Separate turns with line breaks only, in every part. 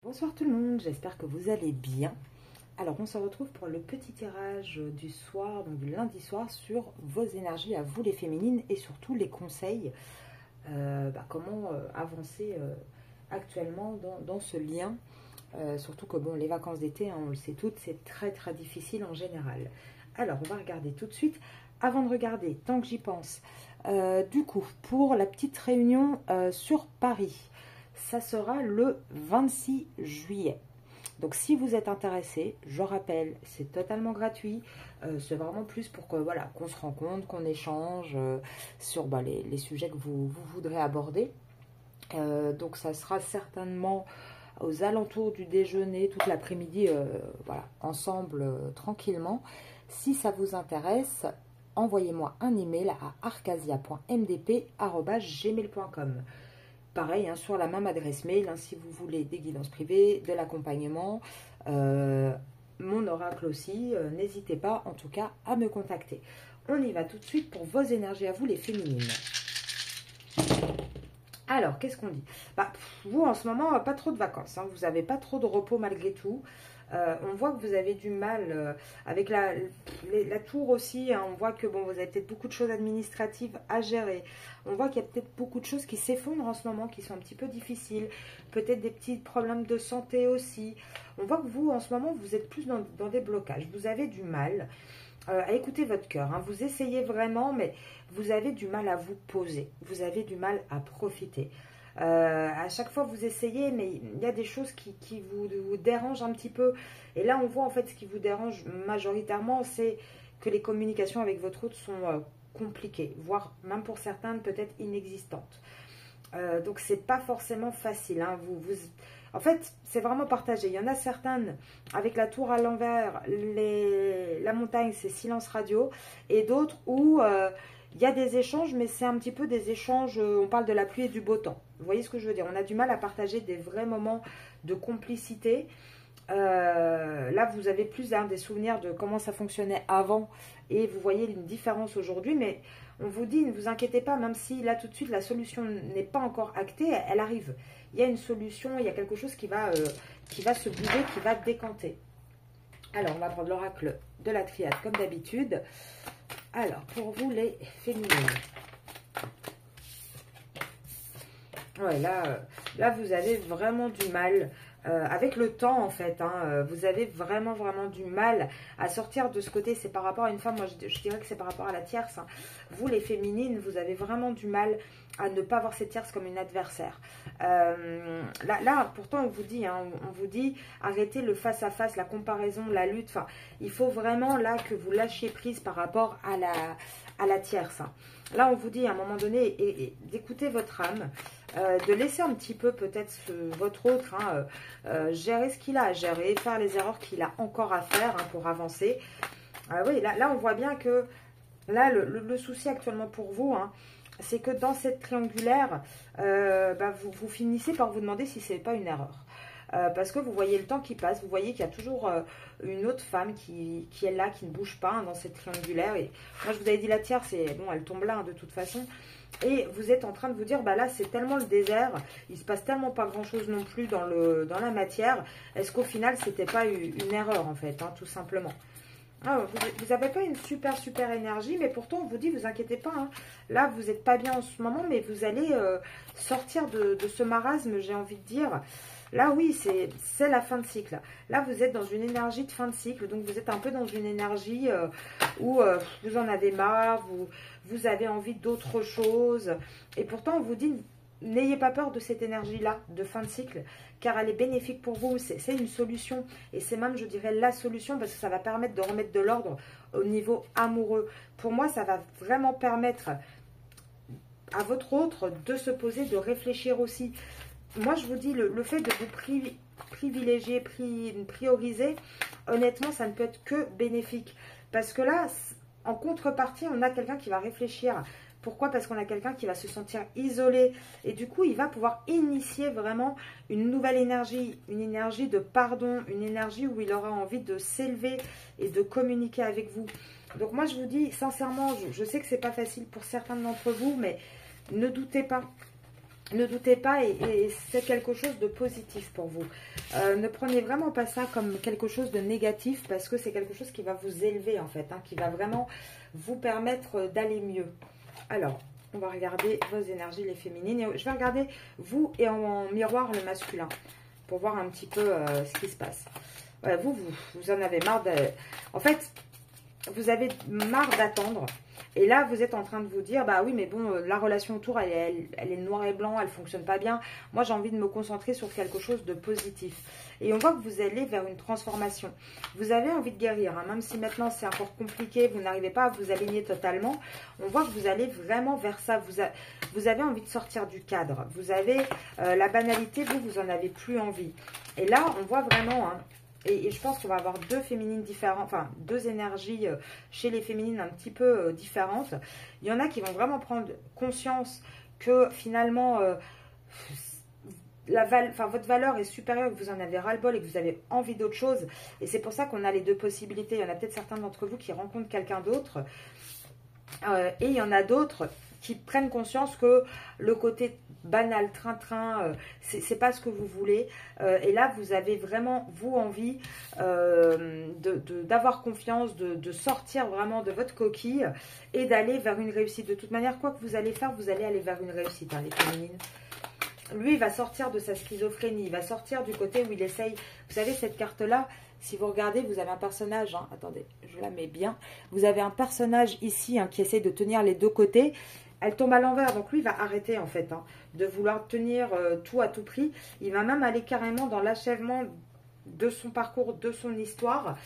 Bonsoir tout le monde, j'espère que vous allez bien. Alors on se retrouve pour le petit tirage du soir, donc du lundi soir, sur vos énergies à vous les féminines et surtout les conseils, comment avancer actuellement dans ce lien. Surtout que bon, les vacances d'été, hein, on le sait toutes, c'est très très difficile en général. Alors on va regarder tout de suite. Avant de regarder, tant que j'y pense, du coup, pour la petite réunion sur Paris, ça sera le 26 juillet. Donc si vous êtes intéressé, je rappelle, c'est totalement gratuit. C'est vraiment plus pour que voilà, qu'on se rencontre, qu'on échange sur les sujets que vous voudrez aborder. Donc ça sera certainement aux alentours du déjeuner, toute l'après-midi, voilà, ensemble, tranquillement. Si ça vous intéresse, envoyez-moi un email à arcasia.mdp@gmail.com. Pareil, hein, sur la même adresse mail, hein, si vous voulez des guidances privées, de l'accompagnement, mon oracle aussi, n'hésitez pas en tout cas à me contacter. On y va tout de suite pour vos énergies à vous les féminines. Alors, qu'est-ce qu'on dit? Vous, en ce moment, pas trop de vacances, hein, vous n'avez pas trop de repos malgré tout. On voit que vous avez du mal avec la tour aussi, hein, on voit que bon, vous avez peut-être beaucoup de choses administratives à gérer. On voit qu'il y a peut-être beaucoup de choses qui s'effondrent en ce moment, qui sont un petit peu difficiles. Peut-être des petits problèmes de santé aussi. On voit que vous, en ce moment, vous êtes plus dans des blocages. Vous avez du mal à écouter votre cœur. Hein. Vous essayez vraiment, mais vous avez du mal à vous poser. Vous avez du mal à profiter. À chaque fois vous essayez, mais il y a des choses qui vous dérangent un petit peu. Et là on voit en fait ce qui vous dérange majoritairement, c'est que les communications avec votre autre sont compliquées, voire même pour certaines peut-être inexistantes. Donc c'est pas forcément facile, hein. En fait c'est vraiment partagé. Il y en a certaines avec la tour à l'envers, la montagne c'est silence radio, et d'autres où il y a des échanges, mais c'est un petit peu des échanges, on parle de la pluie et du beau temps. Vous voyez ce que je veux dire? On a du mal à partager des vrais moments de complicité. Là, vous avez plus des souvenirs de comment ça fonctionnait avant. Et vous voyez une différence aujourd'hui. Mais on vous dit, ne vous inquiétez pas, même si là, tout de suite, la solution n'est pas encore actée, elle arrive. Il y a une solution, il y a quelque chose qui va se bouger, qui va décanter. Alors, on va prendre l'oracle de la triade, comme d'habitude. Alors, pour vous les féminines. Ouais, là, vous avez vraiment du mal. Avec le temps, en fait, hein, vous avez vraiment du mal à sortir de ce côté. C'est par rapport à une femme, moi je dirais que c'est par rapport à la tierce. Hein. Vous, les féminines, vous avez vraiment du mal à ne pas voir cette tierce comme une adversaire. Là, pourtant, on vous dit, hein, arrêtez le face-à-face, la comparaison, la lutte. Enfin, il faut vraiment, là, que vous lâchiez prise par rapport à la tierce. Hein. Là, on vous dit, à un moment donné, d'écouter votre âme, de laisser un petit peu, peut-être, votre autre, hein, gérer ce qu'il a à gérer, faire les erreurs qu'il a encore à faire hein, pour avancer. Oui, là, on voit bien que, là, le souci actuellement pour vous, hein, c'est que dans cette triangulaire, vous finissez par vous demander si ce n'est pas une erreur. Parce que vous voyez le temps qui passe, vous voyez qu'il y a toujours une autre femme qui est là, qui ne bouge pas hein, dans cette triangulaire. Et moi, je vous avais dit la tierce, bon, elle tombe là hein, de toute façon. Et vous êtes en train de vous dire, là, c'est tellement le désert, il se passe tellement pas grand-chose non plus dans la matière. Est-ce qu'au final, c'était pas une erreur, en fait, hein, tout simplement? Ah, vous n'avez pas une super énergie, mais pourtant, on vous dit, vous inquiétez pas. Hein. Là, vous n'êtes pas bien en ce moment, mais vous allez sortir de ce marasme, j'ai envie de dire. Là, oui, c'est la fin de cycle. Là, vous êtes dans une énergie de fin de cycle. Donc, vous êtes un peu dans une énergie où vous en avez marre, vous avez envie d'autre chose. Et pourtant, on vous dit, n'ayez pas peur de cette énergie-là, de fin de cycle, car elle est bénéfique pour vous. C'est une solution. Et c'est même, je dirais, la solution, parce que ça va permettre de remettre de l'ordre au niveau amoureux. Pour moi, ça va vraiment permettre à votre autre de se poser, de réfléchir aussi. Moi, je vous dis, le fait de vous privilégier, prioriser, honnêtement, ça ne peut être que bénéfique. Parce que là, en contrepartie, on a quelqu'un qui va réfléchir. Pourquoi? Parce qu'on a quelqu'un qui va se sentir isolé. Et du coup, il va pouvoir initier vraiment une nouvelle énergie. Une énergie de pardon, une énergie où il aura envie de s'élever et de communiquer avec vous. Donc moi, je vous dis, sincèrement, je sais que ce n'est pas facile pour certains d'entre vous, mais ne doutez pas. Ne doutez pas et c'est quelque chose de positif pour vous. Ne prenez vraiment pas ça comme quelque chose de négatif parce que c'est quelque chose qui va vous élever en fait, hein, qui va vraiment vous permettre d'aller mieux. Alors, on va regarder vos énergies, les féminines. Et je vais regarder vous et en miroir le masculin pour voir un petit peu ce qui se passe. Ouais, vous en avez marre. En fait, vous avez marre d'attendre. Et là, vous êtes en train de vous dire, bah oui, mais bon, la relation autour, elle est noir et blanc, elle fonctionne pas bien. Moi, j'ai envie de me concentrer sur quelque chose de positif. Et on voit que vous allez vers une transformation. Vous avez envie de guérir, hein, même si maintenant c'est encore compliqué, vous n'arrivez pas à vous aligner totalement. On voit que vous allez vraiment vers ça. Vous avez envie de sortir du cadre. Vous avez la banalité, vous en avez plus envie. Et là, on voit vraiment... Hein, et je pense qu'on va avoir deux féminines différentes, enfin deux énergies chez les féminines un petit peu différentes. Il y en a qui vont vraiment prendre conscience que finalement votre valeur est supérieure, que vous en avez ras-le-bol et que vous avez envie d'autre chose. Et c'est pour ça qu'on a les deux possibilités. Il y en a peut-être certains d'entre vous qui rencontrent quelqu'un d'autre. Et il y en a d'autres qui prennent conscience que le côté banal, train-train, c'est pas ce que vous voulez. Et là, vous avez vraiment, vous, envie d'avoir confiance, de sortir vraiment de votre coquille et d'aller vers une réussite. De toute manière, quoi que vous allez faire, vous allez aller vers une réussite, hein, les féminines. Lui, il va sortir de sa schizophrénie, il va sortir du côté où il essaye. Vous savez, cette carte-là, si vous regardez, vous avez un personnage, hein, attendez, je la mets bien. Vous avez un personnage ici hein, qui essaie de tenir les deux côtés. Elle tombe à l'envers, donc lui, il va arrêter en fait, hein, de vouloir tenir tout à tout prix. Il va même aller carrément dans l'achèvement de son parcours, de son histoire.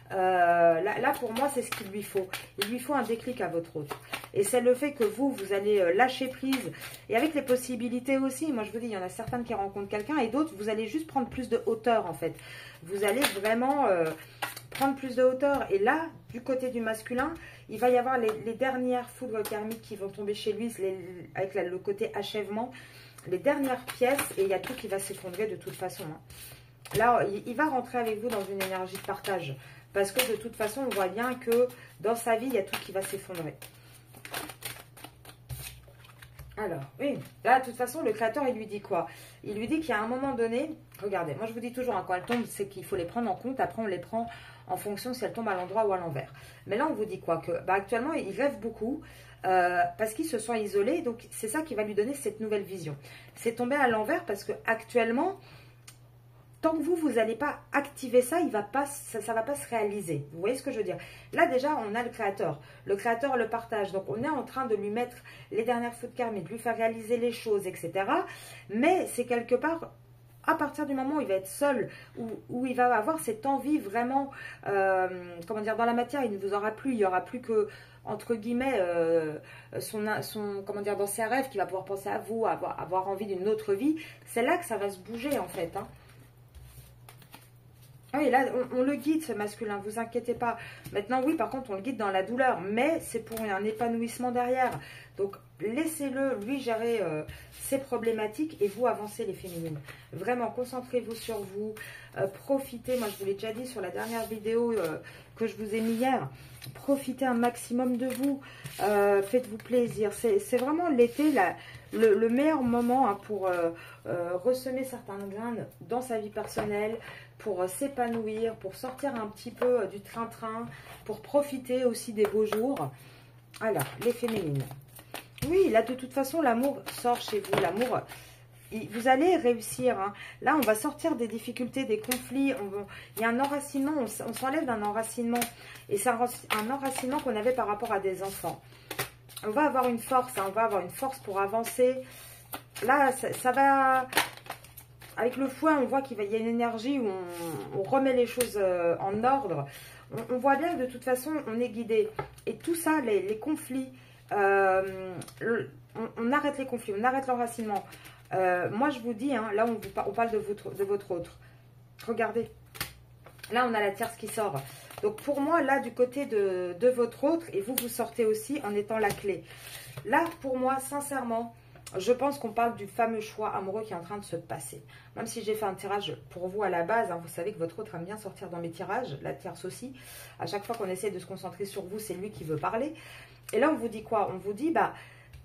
Là, pour moi, c'est ce qu'il lui faut. Il lui faut un déclic à votre autre. Et c'est le fait que vous allez lâcher prise. Et avec les possibilités aussi, moi je vous dis, il y en a certaines qui rencontrent quelqu'un et d'autres, vous allez juste prendre plus de hauteur en fait. Vous allez vraiment prendre plus de hauteur. Et là, du côté du masculin, il va y avoir les dernières foudres karmiques qui vont tomber chez lui, avec le côté achèvement. Les dernières pièces, et il y a tout qui va s'effondrer de toute façon. Hein. Là, il va rentrer avec vous dans une énergie de partage. Parce que de toute façon, on voit bien que dans sa vie, il y a tout qui va s'effondrer. Alors, oui, là, de toute façon, le créateur, il lui dit quoi? Il lui dit qu'il y a un moment donné, regardez, moi je vous dis toujours, hein, quand elles tombent, c'est qu'il faut les prendre en compte. Après, on les prend en fonction si elles tombent à l'endroit ou à l'envers. Mais là, on vous dit quoi? Que actuellement, il rêve beaucoup parce qu'il se sent isolé. Donc, c'est ça qui va lui donner cette nouvelle vision. C'est tombé à l'envers parce que actuellement, tant que vous n'allez pas activer ça, ça va pas se réaliser. Vous voyez ce que je veux dire? Là, déjà, on a le créateur. Le créateur le partage. Donc, on est en train de lui mettre les dernières foudres karmiques, de lui faire réaliser les choses, etc. Mais c'est quelque part, à partir du moment où il va être seul, où il va avoir cette envie vraiment, comment dire, dans la matière, il ne vous aura plus. Il n'y aura plus que, entre guillemets, comment dire, dans ses rêves, qu'il va pouvoir penser à vous, avoir envie d'une autre vie. C'est là que ça va se bouger, en fait, hein. Ah oui, là, on le guide, ce masculin, vous inquiétez pas. Maintenant, oui, par contre, on le guide dans la douleur, mais c'est pour un épanouissement derrière. Donc, laissez-le, lui, gérer ses problématiques et vous, avancez les féminines. Vraiment, concentrez-vous sur vous, profitez, moi, je vous l'ai déjà dit sur la dernière vidéo que je vous ai mis hier, profitez un maximum de vous, faites-vous plaisir. C'est vraiment l'été, le meilleur moment hein, pour ressemer certains graines dans sa vie personnelle, pour s'épanouir, pour sortir un petit peu du train-train, pour profiter aussi des beaux jours. Alors, les féminines. Oui, là, de toute façon, l'amour sort chez vous. L'amour, vous allez réussir. Hein. Là, on va sortir des difficultés, des conflits. Il y a un enracinement, on s'enlève d'un enracinement. Et c'est un enracinement qu'on avait par rapport à des enfants. On va avoir une force, hein, on va avoir une force pour avancer. Là, ça va... Avec le fouet, on voit qu'il y a une énergie où on remet les choses en ordre. On voit bien que de toute façon, on est guidé. Et tout ça, les conflits, on arrête les conflits, on arrête l'enracinement. Moi, je vous dis, hein, là, on parle de votre autre. Regardez. Là, on a la tierce qui sort. Donc, pour moi, là, du côté de votre autre, et vous sortez aussi en étant la clé. Là, pour moi, sincèrement... Je pense qu'on parle du fameux choix amoureux qui est en train de se passer. Même si j'ai fait un tirage pour vous à la base, hein, vous savez que votre autre aime bien sortir dans mes tirages, la tierce aussi. À chaque fois qu'on essaie de se concentrer sur vous, c'est lui qui veut parler. Et là, on vous dit quoi? On vous dit,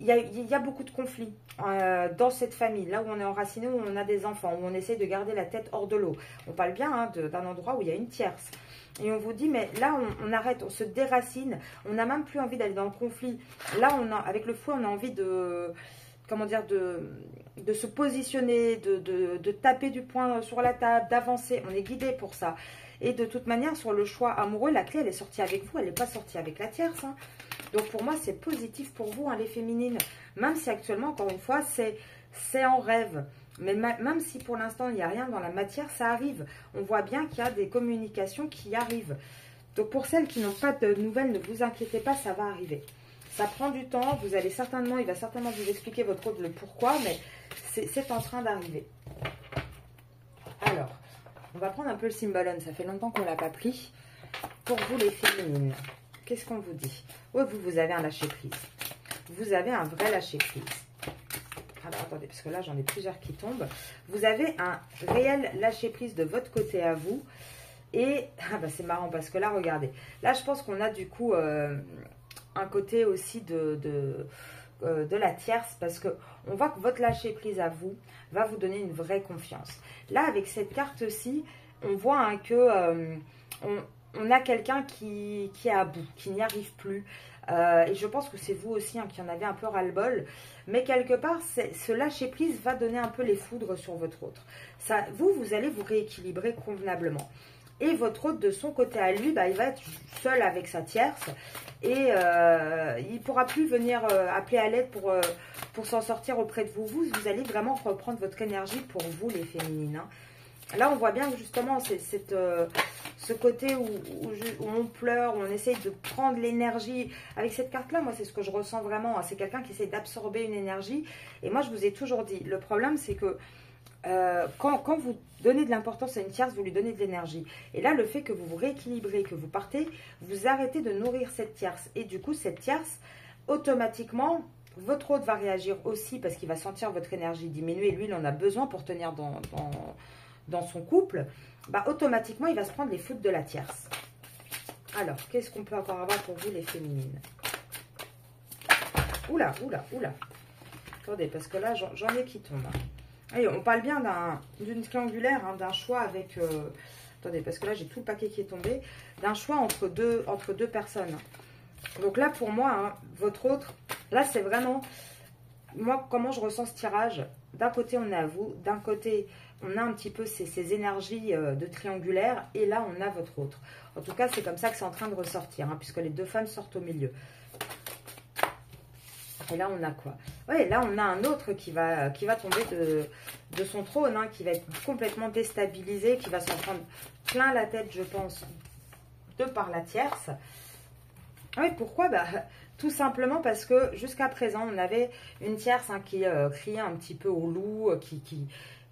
il y a beaucoup de conflits dans cette famille, là où on est enraciné, où on a des enfants, où on essaie de garder la tête hors de l'eau. On parle bien hein, d'un endroit où il y a une tierce. Et on vous dit, mais là, on arrête, on se déracine. On n'a même plus envie d'aller dans le conflit. Là, avec le fouet, on a envie de, comment dire, de se positionner, de taper du poing sur la table, d'avancer. On est guidé pour ça. Et de toute manière, sur le choix amoureux, la clé, elle est sortie avec vous. Elle n'est pas sortie avec la tierce. Hein. Donc, pour moi, c'est positif pour vous, hein, les féminines. Même si actuellement, encore une fois, c'est en rêve. Mais même si pour l'instant, il n'y a rien dans la matière, ça arrive. On voit bien qu'il y a des communications qui arrivent. Donc, pour celles qui n'ont pas de nouvelles, ne vous inquiétez pas, ça va arriver. Ça prend du temps. Vous allez certainement, il va certainement vous expliquer votre autre le pourquoi, mais c'est en train d'arriver. Alors, on va prendre un peu le Symbolon. Ça fait longtemps qu'on ne l'a pas pris. Pour vous, les féminines, qu'est-ce qu'on vous dit? Oui, vous avez un lâcher-prise. Vous avez un vrai lâcher-prise. Alors, attendez, parce que là, j'en ai plusieurs qui tombent. Vous avez un réel lâcher-prise de votre côté à vous. Et, ah bah, c'est marrant, parce que là, regardez. Là, je pense qu'on a du coup un côté aussi de la tierce. Parce que on voit que votre lâcher-prise à vous va vous donner une vraie confiance. Là, avec cette carte-ci, on voit hein, que on a quelqu'un qui est à bout, qui n'y arrive plus. Et je pense que c'est vous aussi hein, qui en avez un peu ras-le-bol. Mais quelque part, ce lâcher-prise va donner un peu les foudres sur votre autre. Ça, vous allez vous rééquilibrer convenablement. Et votre autre, de son côté à lui, bah, il va être seul avec sa tierce. Et il ne pourra plus venir appeler à l'aide pour s'en sortir auprès de vous. Vous allez vraiment reprendre votre énergie pour vous, les féminines. Hein. Là, on voit bien que justement, c'est ce côté où on pleure, où on essaye de prendre l'énergie. Avec cette carte-là, moi, c'est ce que je ressens vraiment. C'est quelqu'un qui essaie d'absorber une énergie. Et moi, je vous ai toujours dit, le problème, c'est que quand vous donnez de l'importance à une tierce, vous lui donnez de l'énergie. Et là, le fait que vous vous rééquilibrez, que vous partez, vous arrêtez de nourrir cette tierce. Et du coup, cette tierce, automatiquement, votre autre va réagir aussi parce qu'il va sentir votre énergie diminuer. Lui, il en a besoin pour tenir dans son couple. Bah, automatiquement, il va se prendre les foudres de la tierce. Alors, qu'est-ce qu'on peut encore avoir pour vous, les féminines? Oula, oula, oula. Attendez, parce que là, j'en ai qui tombent. Allez, on parle bien d'une triangulaire, hein, d'un choix avec... attendez, parce que là, j'ai tout le paquet qui est tombé. D'un choix entre deux personnes. Donc là, pour moi, hein, votre autre, là, c'est vraiment... Moi, comment je ressens ce tirage? D'un côté, on est à vous. D'un côté, on a un petit peu ces énergies de triangulaire. Et là, on a votre autre. En tout cas, c'est comme ça que c'est en train de ressortir, hein, puisque les deux femmes sortent au milieu. Et là, on a quoi? Oui, là, on a un autre qui va tomber de son trône, hein, qui va être complètement déstabilisé, qui va s'en prendre plein la tête, je pense, de par la tierce. Oui, pourquoi? Bah, tout simplement parce que jusqu'à présent, on avait une tierce hein, qui criait un petit peu au loup,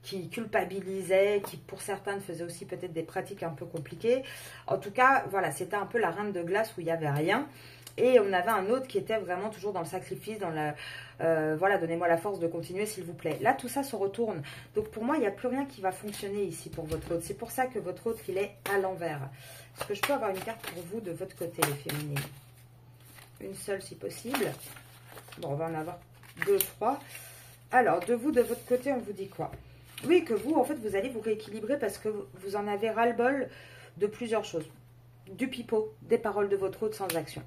qui culpabilisait, qui pour certaines faisait aussi peut-être des pratiques un peu compliquées. En tout cas, voilà, c'était un peu la reine de glace où il n'y avait rien. Et on avait un autre qui était vraiment toujours dans le sacrifice, dans la... voilà, donnez-moi la force de continuer, s'il vous plaît. Là, tout ça se retourne. Donc, pour moi, il n'y a plus rien qui va fonctionner ici pour votre autre. C'est pour ça que votre autre, il est à l'envers. Est-ce que je peux avoir une carte pour vous de votre côté, les féminines? Une seule, si possible. Bon, on va en avoir 2, 3. Alors, de vous, de votre côté, on vous dit quoi? Oui, que vous, en fait, vous allez vous rééquilibrer parce que vous en avez ras-le-bol de plusieurs choses. Du pipeau, des paroles de votre autre sans action.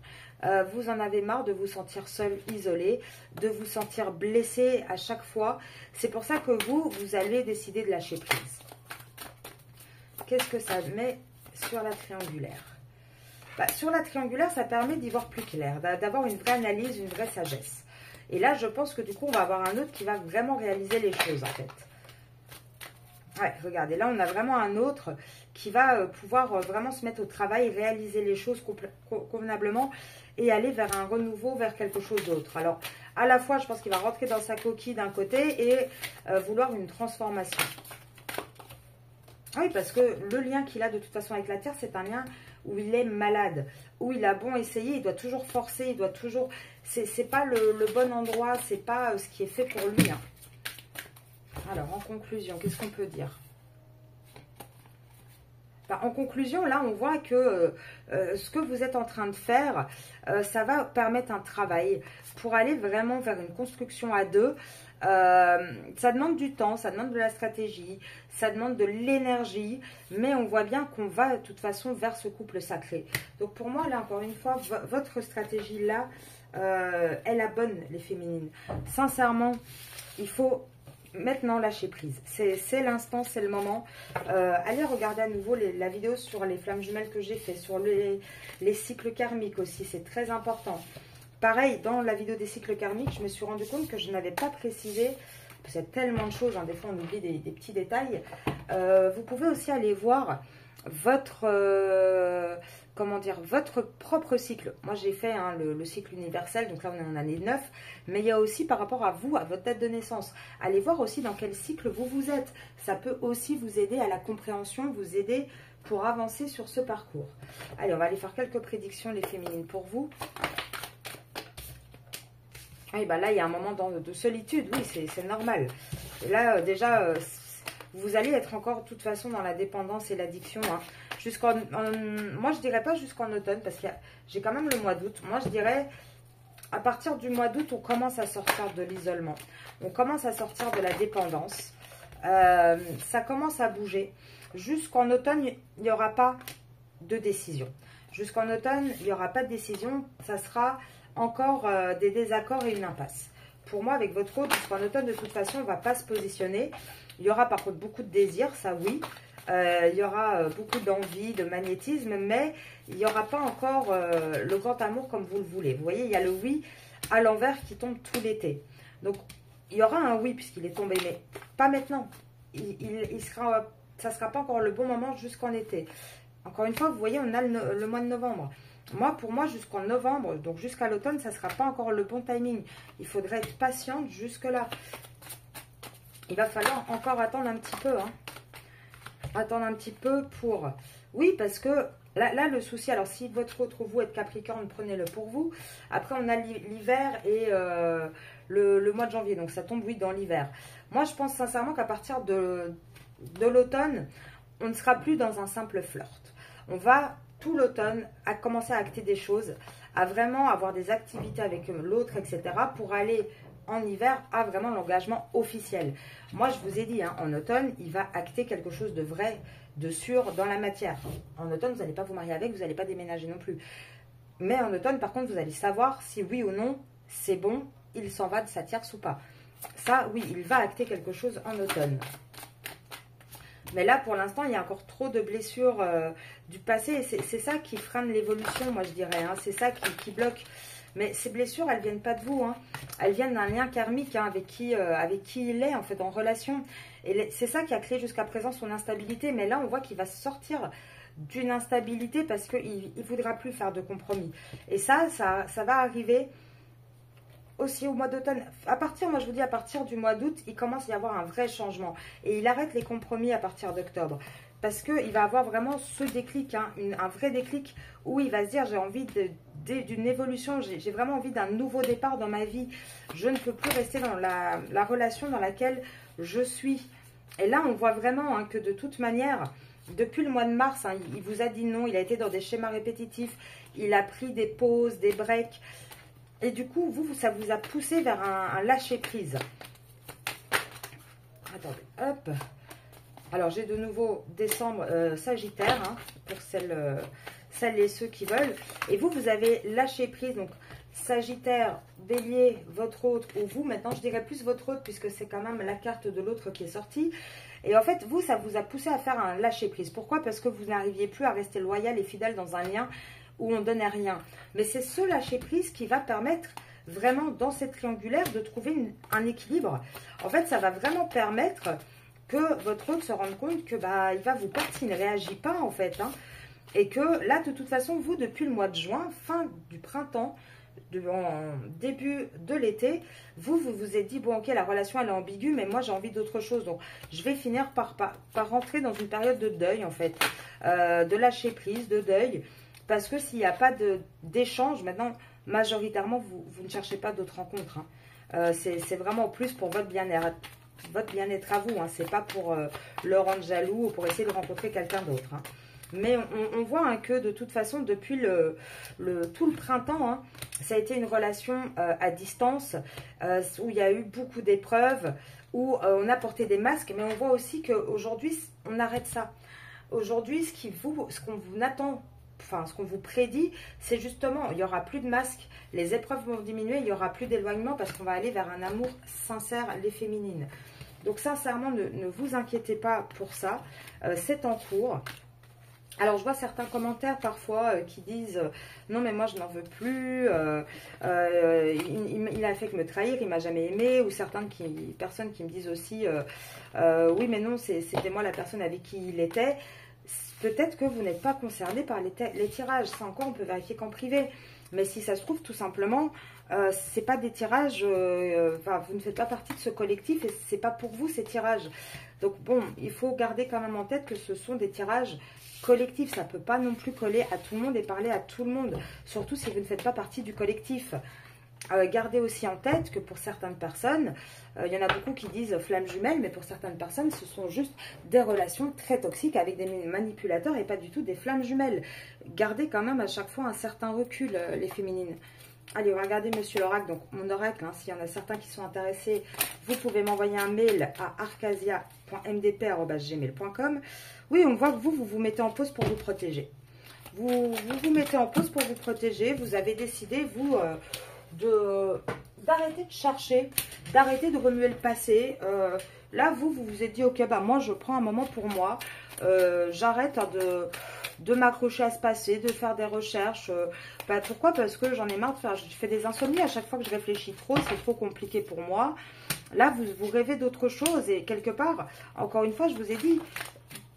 Vous en avez marre de vous sentir seul, isolé, de vous sentir blessé à chaque fois. C'est pour ça que vous allez décider de lâcher prise. Qu'est-ce que ça met sur la triangulaire? Bah, sur la triangulaire, ça permet d'y voir plus clair, d'avoir une vraie analyse, une vraie sagesse. Et là, je pense que du coup, on va avoir un autre qui va vraiment réaliser les choses, en fait. Ouais, regardez, là, on a vraiment un autre qui va pouvoir vraiment se mettre au travail, réaliser les choses convenablement et aller vers un renouveau, vers quelque chose d'autre. Alors, à la fois, je pense qu'il va rentrer dans sa coquille d'un côté et vouloir une transformation. Oui, parce que le lien qu'il a de toute façon avec la Terre, c'est un lien où il est malade, où il a bon essayé, il doit toujours forcer, il doit toujours... C'est pas le bon endroit, c'est pas ce qui est fait pour lui. Hein. Alors, en conclusion, qu'est-ce qu'on peut dire? Enfin, en conclusion, là, on voit que ce que vous êtes en train de faire, ça va permettre un travail pour aller vraiment vers une construction à deux. Ça demande du temps, ça demande de la stratégie, ça demande de l'énergie, mais on voit bien qu'on va de toute façon vers ce couple sacré. Donc pour moi, là, encore une fois, votre stratégie là est la bonne, les féminines. Sincèrement, il faut maintenant lâcher prise. C'est l'instant, c'est le moment. Allez regarder à nouveau la vidéo sur les flammes jumelles que j'ai fait, sur les cycles karmiques aussi, c'est très important. Pareil, dans la vidéo des cycles karmiques, je me suis rendu compte que je n'avais pas précisé, parce qu'il y a tellement de choses, hein, des fois on oublie des petits détails. Vous pouvez aussi aller voir votre, comment dire, votre propre cycle. Moi j'ai fait hein, le cycle universel, donc là on est en année 9, mais il y a aussi par rapport à vous, à votre date de naissance. Allez voir aussi dans quel cycle vous êtes. Ça peut aussi vous aider à la compréhension, vous aider pour avancer sur ce parcours. Allez, on va aller faire quelques prédictions les féminines pour vous. Oui, bah là, il y a un moment de solitude, oui, c'est normal. Et là, déjà, vous allez être encore, de toute façon, dans la dépendance et l'addiction. Hein. Moi, je dirais pas jusqu'en automne, parce que j'ai quand même le mois d'août. Moi, je dirais, à partir du mois d'août, on commence à sortir de l'isolement. On commence à sortir de la dépendance. Ça commence à bouger. Jusqu'en automne, il n'y aura pas de décision. Jusqu'en automne, il n'y aura pas de décision. Ça sera encore des désaccords et une impasse. Pour moi, avec votre autre, jusqu'en automne, de toute façon, on ne va pas se positionner. Il y aura par contre beaucoup de désirs, ça oui. Il y aura beaucoup d'envie, de magnétisme, mais il n'y aura pas encore le grand amour comme vous le voulez. Vous voyez, il y a le oui à l'envers qui tombe tout l'été. Donc, il y aura un oui puisqu'il est tombé, mais pas maintenant. Ça ne sera pas encore le bon moment jusqu'en été. Encore une fois, vous voyez, on a le mois de novembre. Pour moi, jusqu'en novembre, donc jusqu'à l'automne, ça ne sera pas encore le bon timing. Il faudrait être patiente jusque-là. Il va falloir encore attendre un petit peu. Hein. Attendre un petit peu pour... Oui, parce que là, le souci, alors si votre autre vous êtes Capricorne, prenez-le pour vous. Après, on a l'hiver et le mois de janvier. Donc, ça tombe, oui, dans l'hiver. Moi, je pense sincèrement qu'à partir de l'automne, on ne sera plus dans un simple flirt. On va... tout l'automne, à commencer à acter des choses, à vraiment avoir des activités avec l'autre, etc. pour aller en hiver à vraiment l'engagement officiel. Moi, je vous ai dit, hein, en automne, il va acter quelque chose de vrai, de sûr dans la matière. En automne, vous n'allez pas vous marier avec, vous n'allez pas déménager non plus. Mais en automne, par contre, vous allez savoir si oui ou non, c'est bon, il s'en va de sa tierce ou pas. Ça, oui, il va acter quelque chose en automne. Mais là, pour l'instant, il y a encore trop de blessures du passé. C'est ça qui freine l'évolution, moi, je dirais. Hein. C'est ça qui bloque. Mais ces blessures, elles ne viennent pas de vous. Hein. Elles viennent d'un lien karmique hein, avec qui il est, en fait, en relation. Et c'est ça qui a créé jusqu'à présent son instabilité. Mais là, on voit qu'il va sortir d'une instabilité parce qu'il ne voudra plus faire de compromis. Et ça va arriver... aussi au mois d'automne, moi je vous dis à partir du mois d'août, il commence à y avoir un vrai changement et il arrête les compromis à partir d'octobre parce qu'il va avoir vraiment ce déclic, hein, un vrai déclic où il va se dire j'ai envie d'une évolution, j'ai vraiment envie d'un nouveau départ dans ma vie, je ne peux plus rester dans la relation dans laquelle je suis. Et là on voit vraiment hein, que de toute manière, depuis le mois de mars, hein, il vous a dit non, il a été dans des schémas répétitifs, il a pris des pauses, des breaks. Et du coup, ça vous a poussé vers un lâcher-prise. Attendez, hop. Alors, j'ai de nouveau décembre Sagittaire, hein, pour celles et ceux qui veulent. Et vous avez lâché-prise. Donc, Sagittaire, Bélier, votre autre, ou vous. Maintenant, je dirais plus votre autre, puisque c'est quand même la carte de l'autre qui est sortie. Et en fait, vous, ça vous a poussé à faire un lâcher-prise. Pourquoi? Parce que vous n'arriviez plus à rester loyal et fidèle dans un lien où on ne donnait rien. Mais c'est ce lâcher-prise qui va permettre vraiment dans cette triangulaire de trouver un équilibre. En fait, ça va vraiment permettre que votre autre se rende compte que il va vous perdre s'il ne réagit pas en fait. Hein, et que là, de toute façon, vous, depuis le mois de juin, fin du printemps, début de l'été, vous vous êtes dit, bon ok, la relation elle est ambiguë, mais moi j'ai envie d'autre chose. Donc je vais finir par rentrer dans une période de deuil en fait, de lâcher prise, de deuil. Parce que s'il n'y a pas d'échange, maintenant, majoritairement, vous ne cherchez pas d'autres rencontres. Hein. C'est vraiment plus pour votre bien-être à vous. Hein. Ce n'est pas pour le rendre jaloux ou pour essayer de rencontrer quelqu'un d'autre. Hein. Mais on voit hein, que de toute façon, depuis tout le printemps, hein, ça a été une relation à distance, où il y a eu beaucoup d'épreuves, où on a porté des masques, mais on voit aussi qu'aujourd'hui, on arrête ça. Aujourd'hui, ce qu'on vous attend, enfin, ce qu'on vous prédit, c'est justement, il n'y aura plus de masques, les épreuves vont diminuer, il n'y aura plus d'éloignement parce qu'on va aller vers un amour sincère, les féminines. Donc, sincèrement, ne vous inquiétez pas pour ça, c'est en cours. Alors, je vois certains commentaires parfois qui disent « Non, mais moi, je n'en veux plus. Il a fait que me trahir, il m'a jamais aimé. » Ou certaines personnes qui me disent aussi « Oui, mais non, c'était moi la personne avec qui il était. » Peut-être que vous n'êtes pas concerné par les tirages. Ça encore, on peut vérifier qu'en privé. Mais si ça se trouve, tout simplement, c'est pas des tirages... vous ne faites pas partie de ce collectif et c'est pas pour vous ces tirages. Donc, bon, il faut garder quand même en tête que ce sont des tirages collectif, ça ne peut pas non plus coller à tout le monde et parler à tout le monde, surtout si vous ne faites pas partie du collectif. Gardez aussi en tête que pour certaines personnes, il y en a beaucoup qui disent flammes jumelles, mais pour certaines personnes, ce sont juste des relations très toxiques avec des manipulateurs et pas du tout des flammes jumelles. Gardez quand même à chaque fois un certain recul, les féminines. Allez, on va regarder Monsieur l'Oracle, donc mon oracle, hein, s'il y en a certains qui sont intéressés, vous pouvez m'envoyer un mail à arcasia.mdp@gmail.com. Oui, on voit que vous mettez en pause pour vous protéger. Vous mettez en pause pour vous protéger, vous avez décidé, vous, d'arrêter de chercher, d'arrêter de remuer le passé. Là, vous vous êtes dit, ok, bah moi, je prends un moment pour moi, j'arrête hein, de m'accrocher à ce passé, de faire des recherches. Pourquoi? Parce que j'en ai marre de faire, je fais des insomnies à chaque fois que je réfléchis trop, c'est trop compliqué pour moi. Là, vous rêvez d'autre chose et quelque part, encore une fois, je vous ai dit,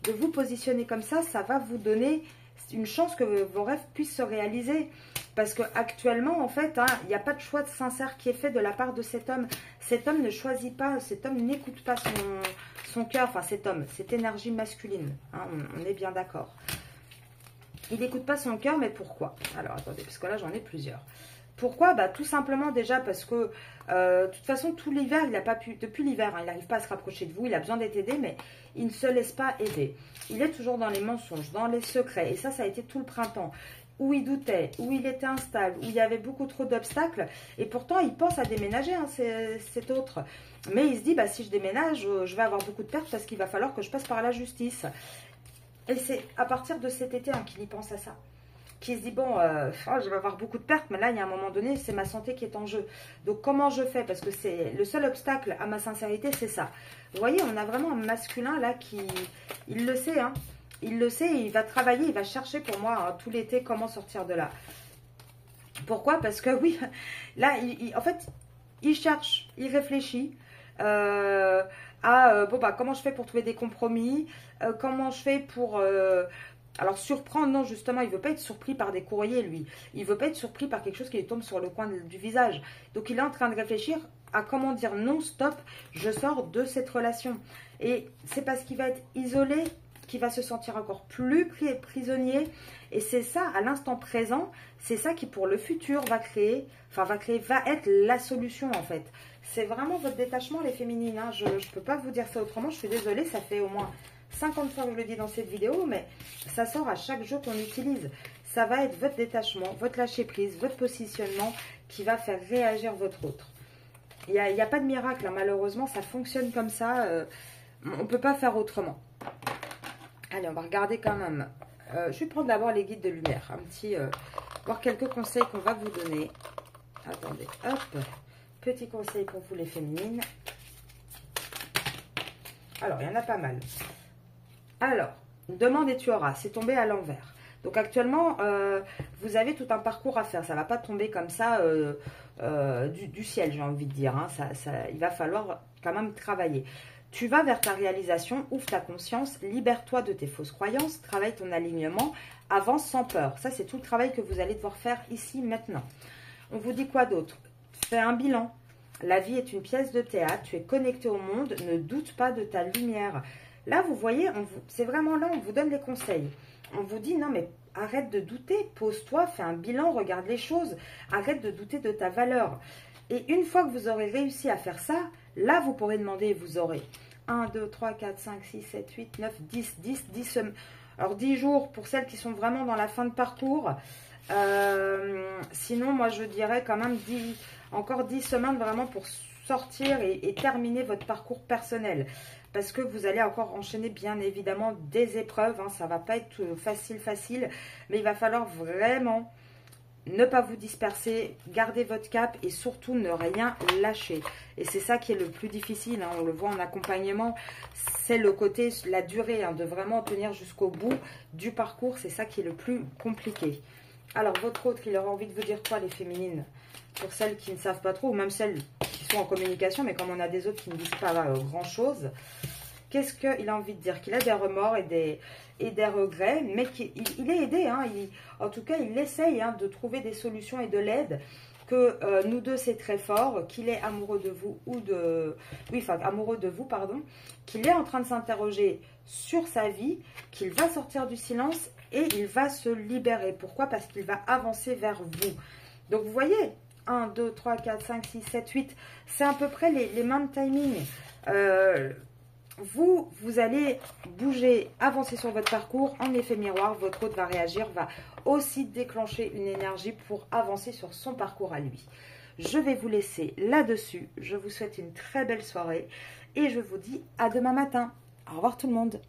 de vous positionner comme ça, ça va vous donner une chance que vos rêves puissent se réaliser. Parce qu'actuellement, en fait, hein, il n'y a pas de choix de sincère qui est fait de la part de cet homme. Cet homme ne choisit pas, cet homme n'écoute pas son cœur, enfin cet homme, cette énergie masculine. Hein, on est bien d'accord. Il n'écoute pas son cœur, mais pourquoi? Alors, attendez, parce que là, j'en ai plusieurs. Pourquoi? Bah, tout simplement déjà parce que, de toute façon, tout l'hiver, il n'a pas pu, depuis l'hiver, hein, il n'arrive pas à se rapprocher de vous, il a besoin d'être aidé, mais il ne se laisse pas aider. Il est toujours dans les mensonges, dans les secrets, et ça a été tout le printemps, où il doutait, où il était instable, où il y avait beaucoup trop d'obstacles, et pourtant, il pense à déménager, hein, cet autre. Mais il se dit, bah, si je déménage, je vais avoir beaucoup de pertes parce qu'il va falloir que je passe par la justice. Et c'est à partir de cet été hein, qu'il y pense à ça. Qui se dit, bon, je vais avoir beaucoup de pertes, mais là, il y a un moment donné, c'est ma santé qui est en jeu. Donc, comment je fais? Parce que c'est le seul obstacle à ma sincérité, c'est ça. Vous voyez, on a vraiment un masculin, là, qui... Il le sait, hein. Il le sait, il va travailler, il va chercher pour moi, hein, tout l'été, comment sortir de là. Pourquoi? Parce que, oui, là, en fait, il cherche, il réfléchit bon, bah, comment je fais pour trouver des compromis? Comment je fais pour... alors, surprendre, non, justement, il ne veut pas être surpris par des courriers, lui. Il ne veut pas être surpris par quelque chose qui lui tombe sur le coin du visage. Donc, il est en train de réfléchir à comment dire non, stop, je sors de cette relation. Et c'est parce qu'il va être isolé qu'il va se sentir encore plus prisonnier. Et c'est ça, à l'instant présent, c'est ça qui, pour le futur, va être la solution, en fait. C'est vraiment votre détachement, les féminines. Hein. Je ne peux pas vous dire ça autrement, je suis désolée, ça fait au moins 50 fois que je le dis dans cette vidéo, mais ça sort à chaque jeu qu'on utilise. Ça va être votre détachement, votre lâcher-prise, votre positionnement qui va faire réagir votre autre. Il n'y a pas de miracle, hein, malheureusement, ça fonctionne comme ça. On ne peut pas faire autrement. Allez, on va regarder quand même. Je vais prendre d'abord les guides de lumière. Voir quelques conseils qu'on va vous donner. Attendez, hop. Petit conseil pour vous, les féminines. Alors, il y en a pas mal. Alors, demande et tu auras, c'est tombé à l'envers. Donc actuellement, vous avez tout un parcours à faire. Ça ne va pas tomber comme ça du ciel, j'ai envie de dire. Hein. Il va falloir quand même travailler. Tu vas vers ta réalisation, ouvre ta conscience, libère-toi de tes fausses croyances, travaille ton alignement, avance sans peur. Ça, c'est tout le travail que vous allez devoir faire ici, maintenant. On vous dit quoi d'autre? Fais un bilan. La vie est une pièce de théâtre. Tu es connecté au monde. Ne doute pas de ta lumière. Là, vous voyez, c'est vraiment là, on vous donne les conseils. On vous dit, non, mais arrête de douter. Pose-toi, fais un bilan, regarde les choses. Arrête de douter de ta valeur. Et une fois que vous aurez réussi à faire ça, là, vous pourrez demander, vous aurez 1, 2, 3, 4, 5, 6, 7, 8, 9, 10 Alors 10 jours pour celles qui sont vraiment dans la fin de parcours. Sinon, moi je dirais quand même encore 10 semaines vraiment pour sortir et terminer votre parcours personnel. Parce que vous allez encore enchaîner bien évidemment des épreuves. Hein, ça ne va pas être facile. Mais il va falloir vraiment ne pas vous disperser, garder votre cap et surtout ne rien lâcher. Et c'est ça qui est le plus difficile, hein, on le voit en accompagnement, c'est le côté, la durée, hein, de vraiment tenir jusqu'au bout du parcours, c'est ça qui est le plus compliqué. Alors, votre autre, il aura envie de vous dire quoi, les féminines? Pour celles qui ne savent pas trop, ou même celles qui sont en communication, mais comme on a des autres qui ne disent pas grand-chose, qu'est-ce qu'il a envie de dire? Qu'il a des remords et des regrets, mais qu'il est aidé. Hein, en tout cas, il essaye, hein, de trouver des solutions et de l'aide. Que nous deux, c'est très fort. Qu'il est amoureux de vous amoureux de vous, pardon. Qu'il est en train de s'interroger sur sa vie. Qu'il va sortir du silence et il va se libérer. Pourquoi? Parce qu'il va avancer vers vous. Donc, vous voyez, 1, 2, 3, 4, 5, 6, 7, 8. C'est à peu près les mêmes timings. Vous allez bouger, avancer sur votre parcours. En effet miroir, votre hôte va réagir, va aussi déclencher une énergie pour avancer sur son parcours à lui. Je vais vous laisser là-dessus. Je vous souhaite une très belle soirée et je vous dis à demain matin. Au revoir tout le monde.